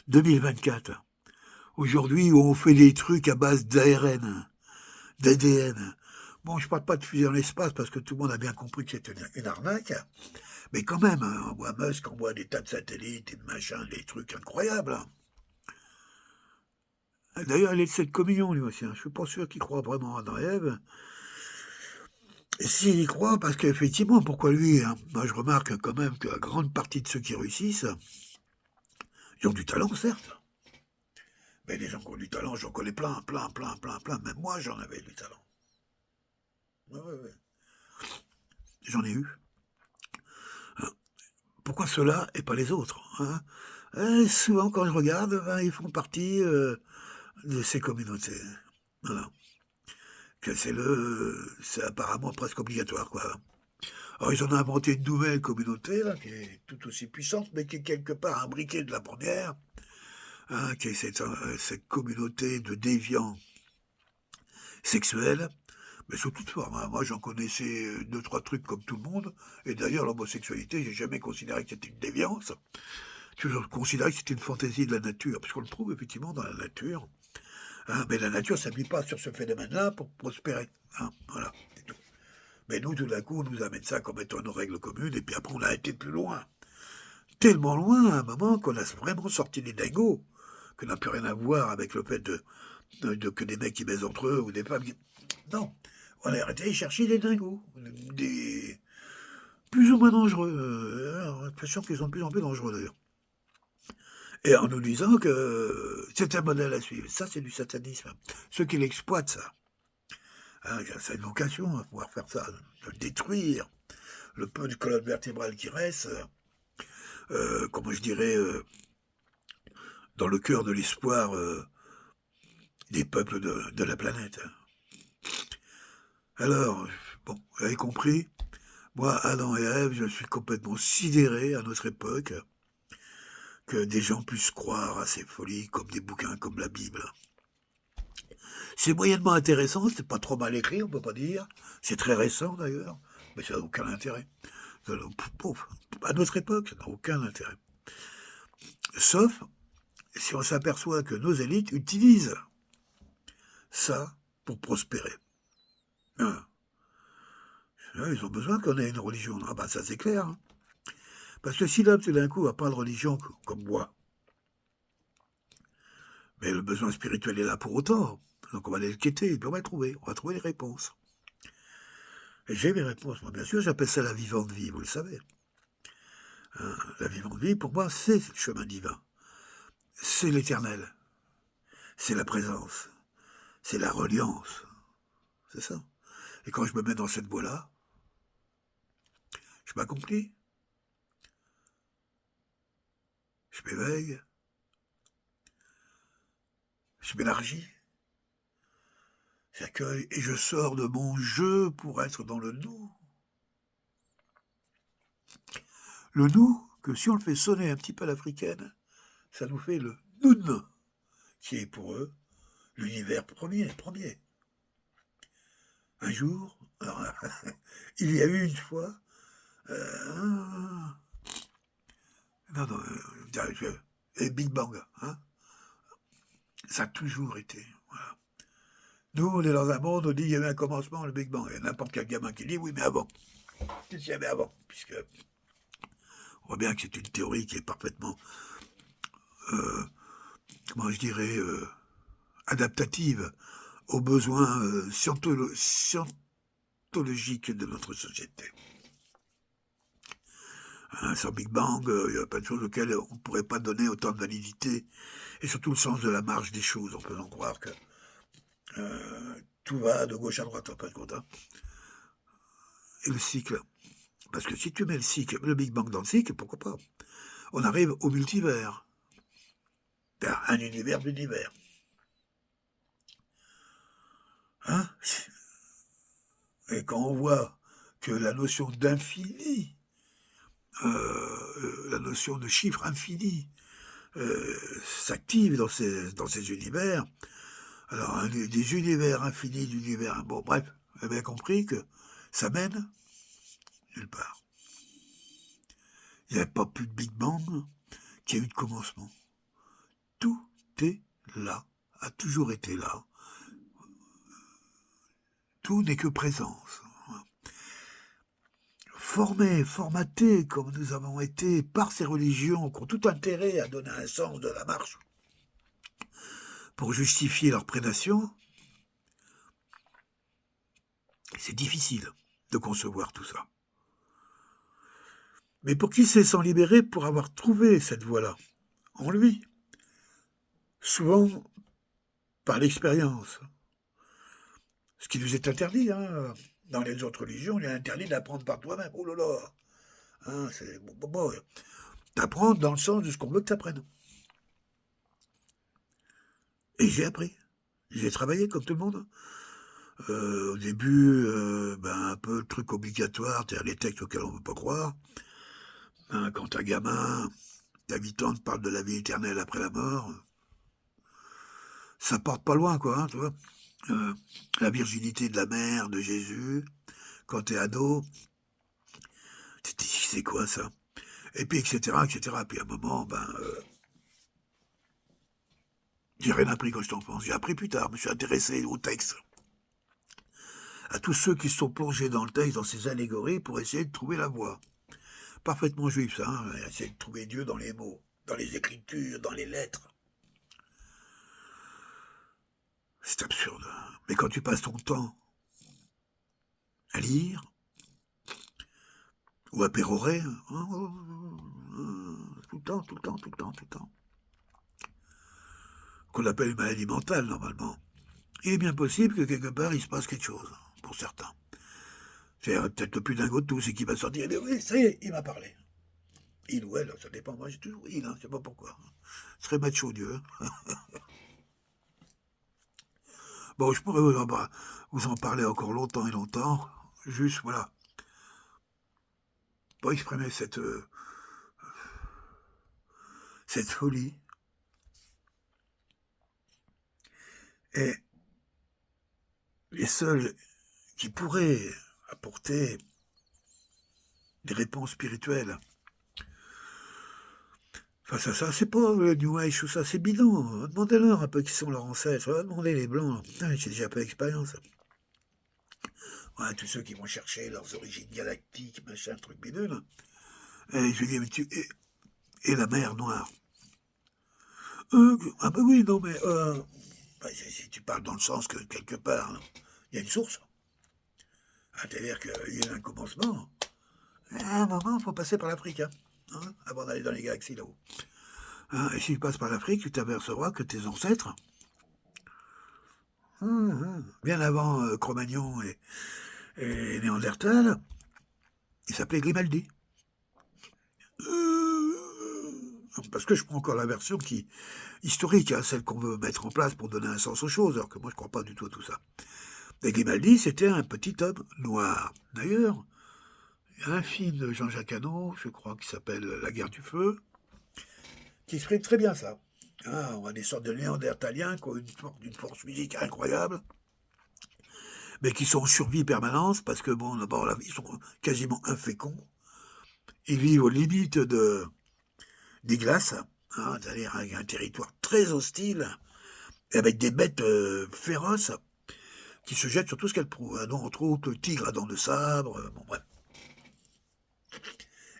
2024. Aujourd'hui, où on fait des trucs à base d'ARN, d'ADN. Bon, je ne parle pas de fusée dans l'espace parce que tout le monde a bien compris que c'était une arnaque. Mais quand même, on voit Musk, on voit des tas de satellites et de machins, des trucs incroyables. Hein. D'ailleurs, il est de cette communion, lui aussi. Hein. Je ne suis pas sûr qu'il croit vraiment à Adam et Ève. S'il y croit, parce qu'effectivement, pourquoi lui hein. Moi, je remarque quand même que la grande partie de ceux qui réussissent, ils ont du talent, certes. Mais les gens qui ont du talent, j'en connais plein. Même moi, j'en avais du talent. Ouais. J'en ai eu. Pourquoi ceux-là et pas les autres hein souvent, quand je regarde, ils font partie de ces communautés. Voilà. Que c'est apparemment presque obligatoire, quoi. Alors, ils en ont inventé une nouvelle communauté, là, qui est tout aussi puissante, mais qui est quelque part imbriquée de la première, hein, qui est cette communauté de déviants sexuels, mais sous toute forme. Hein. Moi, j'en connaissais 2-3 trucs comme tout le monde, et d'ailleurs, l'homosexualité, j'ai jamais considéré que c'était une déviance. Je considérais que c'était une fantaisie de la nature, parce qu'on le trouve effectivement dans la nature. Hein, mais la nature ne s'appuie pas sur ce phénomène-là pour prospérer. Hein, voilà, c'est tout. Mais nous, tout d'un coup, on nous amène ça comme étant nos règles communes, et puis après, on a été plus loin. Tellement loin, à un moment, qu'on a vraiment sorti des dingos, que n'a plus rien à voir avec le fait que des mecs qui baisent entre eux, ou des femmes qui... Non, on a arrêté de chercher des dingos, des plus ou moins dangereux. J'ai l'impression qu'ils sont de plus en plus dangereux, d'ailleurs. Et en nous disant que c'est un modèle à suivre. Ça, c'est du satanisme. Ceux qui l'exploitent, ça. Hein, c'est une vocation à pouvoir faire ça, de détruire le peu de colonne vertébrale qui reste, comment je dirais, dans le cœur de l'espoir des peuples de la planète. Alors, bon, vous avez compris, moi, Adam et Ève, je suis complètement sidéré à notre époque que des gens puissent croire à ces folies comme des bouquins comme la Bible. C'est moyennement intéressant, c'est pas trop mal écrit, on peut pas dire. C'est très récent d'ailleurs, mais ça n'a aucun intérêt. À notre époque, ça n'a aucun intérêt. Sauf si on s'aperçoit que nos élites utilisent ça pour prospérer. Hein. Ils ont besoin qu'on ait une religion. Ah bah ça c'est clair. Hein. Parce que si l'homme tout d'un coup n'a pas de religion comme moi, mais le besoin spirituel est là pour autant. Donc on va aller le quêter, et puis on va le trouver. On va trouver les réponses. Et j'ai mes réponses, moi bien sûr, j'appelle ça la vivante vie, vous le savez. Hein, la vivante vie, pour moi, c'est le chemin divin. C'est l'éternel. C'est la présence. C'est la reliance. C'est ça. Et quand je me mets dans cette voie-là, je m'accomplis. Je m'éveille. Je m'élargis. J'accueille et je sors de mon jeu pour être dans le nous. Le nous, que si on le fait sonner un petit peu à l'africaine, ça nous fait le noun, qui est pour eux l'univers premier. Un jour, alors, il y a eu une fois, et Big Bang, hein, ça a toujours été, voilà. Nous, on est dans un monde, on dit il y avait un commencement, le Big Bang. Il y a n'importe quel gamin qui dit oui, mais avant. Qu'est-ce qu'il y avait avant? Puisque on voit bien que c'est une théorie qui est parfaitement, comment je dirais, adaptative aux besoins scientologiques de notre société. Hein, sans Big Bang, il y a pas de choses auxquelles on ne pourrait pas donner autant de validité, et surtout le sens de la marche des choses, en faisant croire que tout va de gauche à droite, en fin de compte. Hein. Et le cycle. Parce que si tu mets le Big Bang dans le cycle, pourquoi pas? On arrive au multivers. Un univers d'univers. Hein? Et quand on voit que la notion d'infini, la notion de chiffre infini, s'active dans ces univers, alors des univers infinis d'univers, bon bref, vous avez bien compris que ça mène nulle part. Il n'y a pas plus de Big Bang qu'il y a eu de commencement. Tout est là, a toujours été là. Tout n'est que présence. Formés, formatés comme nous avons été par ces religions qui ont tout intérêt à donner un sens de la marche pour justifier leur prédation, c'est difficile de concevoir tout ça. Mais pour qui sait s'en libérer pour avoir trouvé cette voie-là, en lui, souvent par l'expérience, ce qui nous est interdit, hein. Dans les autres religions, il est interdit d'apprendre par toi-même. Oh là là, hein, c'est bon, t'apprendre dans le sens de ce qu'on veut que t'apprennes. Et j'ai appris. J'ai travaillé comme tout le monde. Au début, un peu le truc obligatoire, c'est-à-dire les textes auxquels on ne veut pas croire. Hein, quand t'as gamin, t'as 8 ans, te parle de la vie éternelle après la mort. Ça porte pas loin, quoi, hein, tu vois. La virginité de la mère de Jésus, quand t'es ado, tu te dis, c'est quoi ça? Et puis, etc., etc. Puis à un moment, j'ai rien appris quand j'étais enfant. J'ai appris plus tard, je me suis intéressé au texte. À tous ceux qui se sont plongés dans le texte, dans ces allégories, pour essayer de trouver la voie. Parfaitement juif, ça, hein, essayer de trouver Dieu dans les mots, dans les écritures, dans les lettres. C'est absurde. Mais quand tu passes ton temps à lire, ou à pérorer, tout le temps, qu'on appelle une maladie mentale, normalement, il est bien possible que quelque part, il se passe quelque chose, pour certains. C'est peut-être le plus dingo de tous, c'est qui va sortir, oui, ça y est, il m'a parlé. Il ou elle, ça dépend, moi j'ai toujours il, hein, je sais pas pourquoi. Ce serait macho Dieu. Bon, je pourrais vous en parler encore longtemps et longtemps, juste, voilà, pour exprimer cette folie. Et les seuls qui pourraient apporter des réponses spirituelles. Face à ça, c'est pas le New Age, tout ça, c'est bidon. Demandez-leur un peu qui sont leurs ancêtres. Demandez les Blancs. Putain, j'ai déjà pas d'expérience. Ouais, tous ceux qui vont chercher leurs origines galactiques, machin, truc bidule. Et je lui dis, mais et la mer Noire. Ah bah oui, non, mais bah, si tu parles dans le sens que quelque part, il y a une source. C'est-à-dire qu'il y a un commencement. À un moment, il faut passer par l'Afrique, avant d'aller dans les galaxies là-haut. Et si tu passes par l'Afrique, tu t'apercevras que tes ancêtres, bien avant Cro-Magnon et Néandertal, ils s'appelaient Grimaldi. Parce que je prends encore la version historique, celle qu'on veut mettre en place pour donner un sens aux choses, alors que moi je ne crois pas du tout à tout ça. Et Grimaldi, c'était un petit homme noir. D'ailleurs, il y a un film de Jean-Jacques Hano, je crois, qui s'appelle La guerre du feu, qui exprime très bien ça. On a des sortes de néandertaliens qui ont une force physique incroyable, mais qui sont en survie permanente, parce que, bon, d'abord, ils sont quasiment inféconds. Ils vivent aux limites des glaces, c'est-à-dire avec un territoire très hostile, et avec des bêtes féroces qui se jettent sur tout ce qu'elles trouvent. Donc, entre autres, le tigre à dents de sabre, bon bref.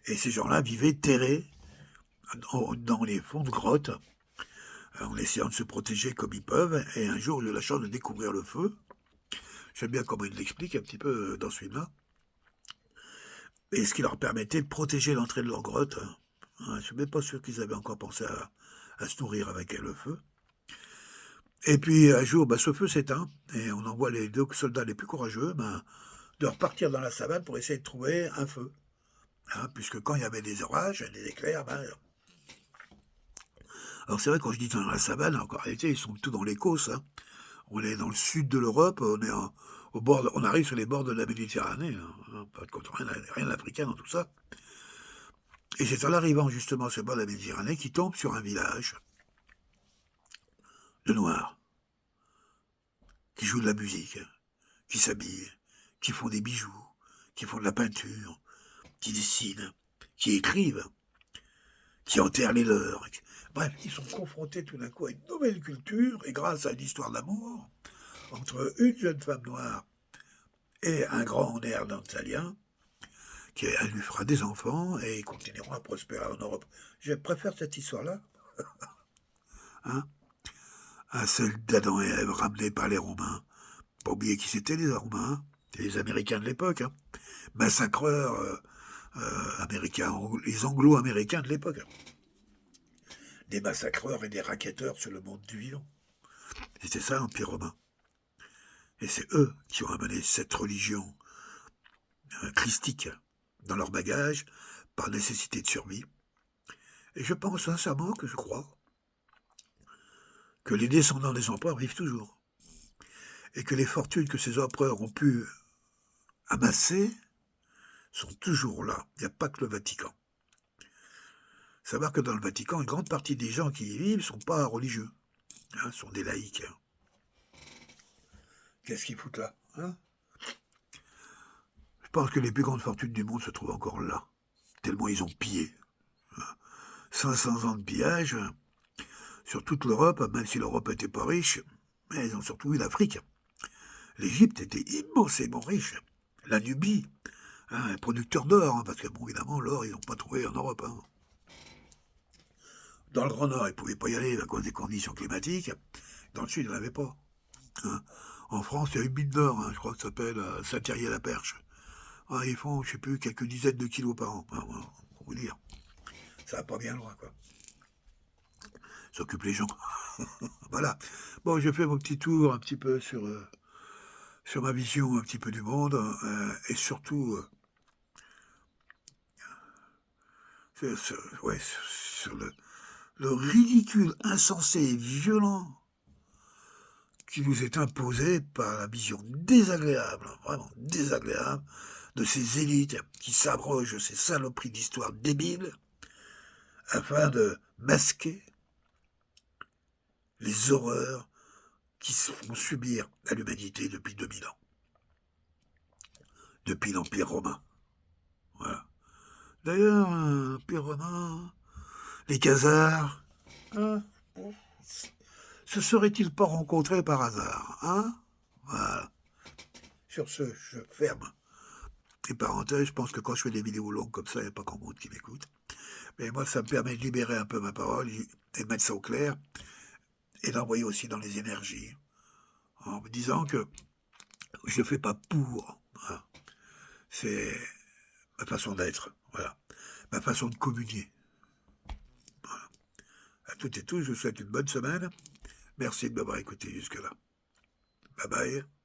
Et ces gens-là vivaient terrés dans les fonds de grottes, en essayant de se protéger comme ils peuvent. Et un jour, j'ai eu la chance de découvrir le feu. J'aime bien comment il l'explique un petit peu dans ce film-là. Et ce qui leur permettait de protéger l'entrée de leur grotte. Je ne suis même pas sûr qu'ils avaient encore pensé à se nourrir avec le feu. Et puis un jour, ce feu s'éteint, et on envoie les 2 soldats les plus courageux de repartir dans la savane pour essayer de trouver un feu. Puisque quand il y avait des orages, des éclairs, alors c'est vrai, quand je dis dans la savane, en réalité, ils sont plutôt dans l'Écosse. On est dans le sud de l'Europe, on arrive sur les bords de la Méditerranée. Pas de contre rien d'africain dans tout ça. Et c'est en arrivant justement sur le bord de la Méditerranée qu'ils tombent sur un village de noirs, qui jouent de la musique, qui s'habillent, qui font des bijoux, qui font de la peinture, qui dessinent, qui écrivent, qui enterrent les leurs. Bref, ils sont confrontés tout d'un coup à une nouvelle culture, et grâce à une histoire d'amour entre une jeune femme noire et un grand néandertalien, qui lui fera des enfants, et ils continueront à prospérer en Europe. Je préfère cette histoire-là à celle d'Adam et Ève ramenés par les Romains. Pas oublier qui c'était les Romains, c'est les Américains de l'époque, massacreurs américains, les Anglo-Américains de l'époque. Des massacreurs et des racketteurs sur le monde du vivant. C'était ça l'Empire romain. Et c'est eux qui ont amené cette religion christique dans leur bagage par nécessité de survie. Et je pense sincèrement je crois que les descendants des empereurs vivent toujours. Et que les fortunes que ces empereurs ont pu amasser sont toujours là. Il n'y a pas que le Vatican. Savoir que dans le Vatican, une grande partie des gens qui y vivent ne sont pas religieux. Sont des laïcs. Qu'est-ce qu'ils foutent là Je pense que les plus grandes fortunes du monde se trouvent encore là. Tellement ils ont pillé. 500 ans de pillage sur toute l'Europe, même si l'Europe n'était pas riche, mais ils ont surtout eu l'Afrique. L'Égypte était immensément riche. La Nubie, un producteur d'or, parce que, bon, évidemment, l'or, ils n'ont pas trouvé en Europe. Dans le Grand Nord, ils ne pouvaient pas y aller à cause des conditions climatiques. Dans le Sud, il n'y en avait pas. En France, il y a une mine d'or, je crois que ça s'appelle Saint-Thierry-la-Perche. Ils font, je ne sais plus, quelques dizaines de kilos par an. Pour vous dire. Ça va pas bien loin, quoi. S'occupent les gens. Voilà. Bon, je fais mon petit tour un petit peu sur ma vision un petit peu du monde, et surtout sur le ridicule, insensé et violent qui nous est imposé par la vision désagréable, vraiment désagréable, de ces élites qui s'abrogent ces saloperies d'histoire débiles afin de masquer les horreurs qui se font subir à l'humanité depuis 2000 ans. Depuis l'Empire romain. Voilà. D'ailleurs, Pyrrhona, les Khazars, hein, se seraient-ils pas rencontrés par hasard, hein? Voilà. Sur ce, je ferme les parenthèses. Je pense que quand je fais des vidéos longues comme ça, il n'y a pas grand monde qui m'écoute. Mais moi, ça me permet de libérer un peu ma parole et de mettre ça au clair et d'envoyer aussi dans les énergies en me disant que je ne fais pas pour. Voilà. C'est ma façon d'être, voilà, ma façon de communier. Voilà. À toutes et tous, je vous souhaite une bonne semaine. Merci de m'avoir écouté jusque-là. Bye bye.